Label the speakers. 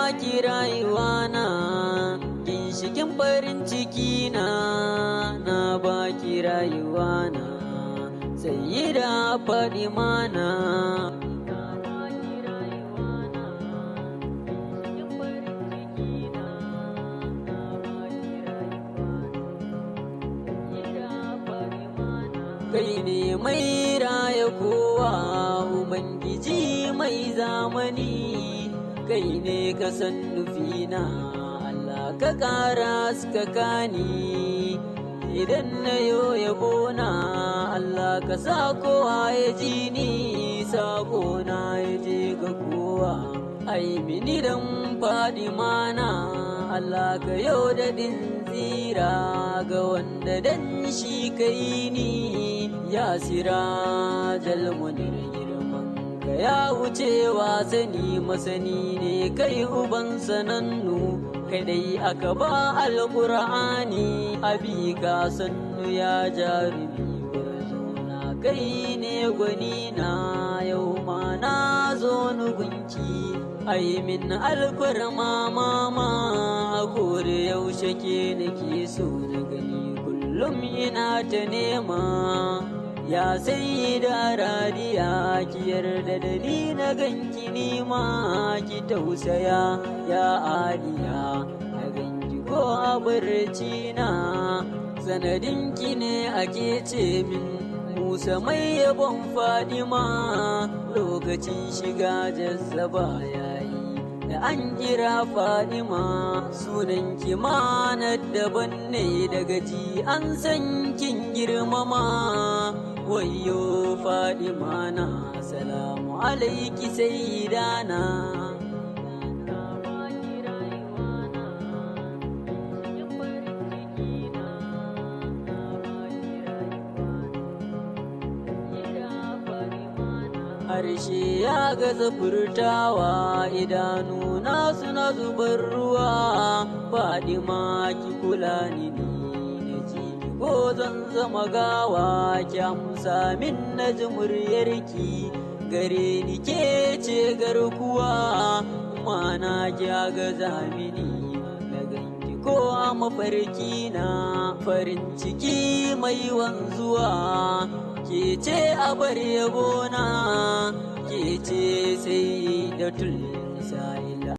Speaker 1: baki rayuwa na, ginshikin farin ciki na baki rayuwa na, sayyida Fadima na. Kai ne mai raya kowa, Ubangiji mai zamani, kai ne ka san nufina, Allah ka ƙara haskaka ni. Idan na yo yabona, Allah ka sa kowa ya ji ni, sako na ya je ga kowa. Ai mini dan Fadima na, Allah ka yau daɗin tsira ga wanda dan shi kai ni. Ya sirajal munir girman ka ya wuce wasani, masani ne kai uban sanannu, kai dai aka ba alƙur'ani, abi ka sannu ya jarumi barzona, kai ne gwani na yau ma na zo nugunki. Ai min alfarma mama, ko da yaushe ke nake so na gani, kullum ina ta nema. Ya sayyida Radiya ki yarda da ni na ganki nima, ki tausaya ya Aliya na ganki ko a barci na. Sanadinki ne ake ce min Musa mai yabon Fadima, lokacin shiga jazzaba yayi da an kira Fadima. Sunanki manar daban ne daga ji an san kin girmama. Wayyo Fadima na, salamu alaiki sayyidana. Harshe ya gaza furtawa, idanuna suna zubar ruwa. Fadima ki kula ni na ji ko zan zama gawa, ki amsa min na ji muryarki, gare ni ke ce garkuwa. Mana ki gaza mini na ganki ko a mafarki na, farin ciki mai wanzuwa. Ke ce a bar yabona, ke ce sai da tulsa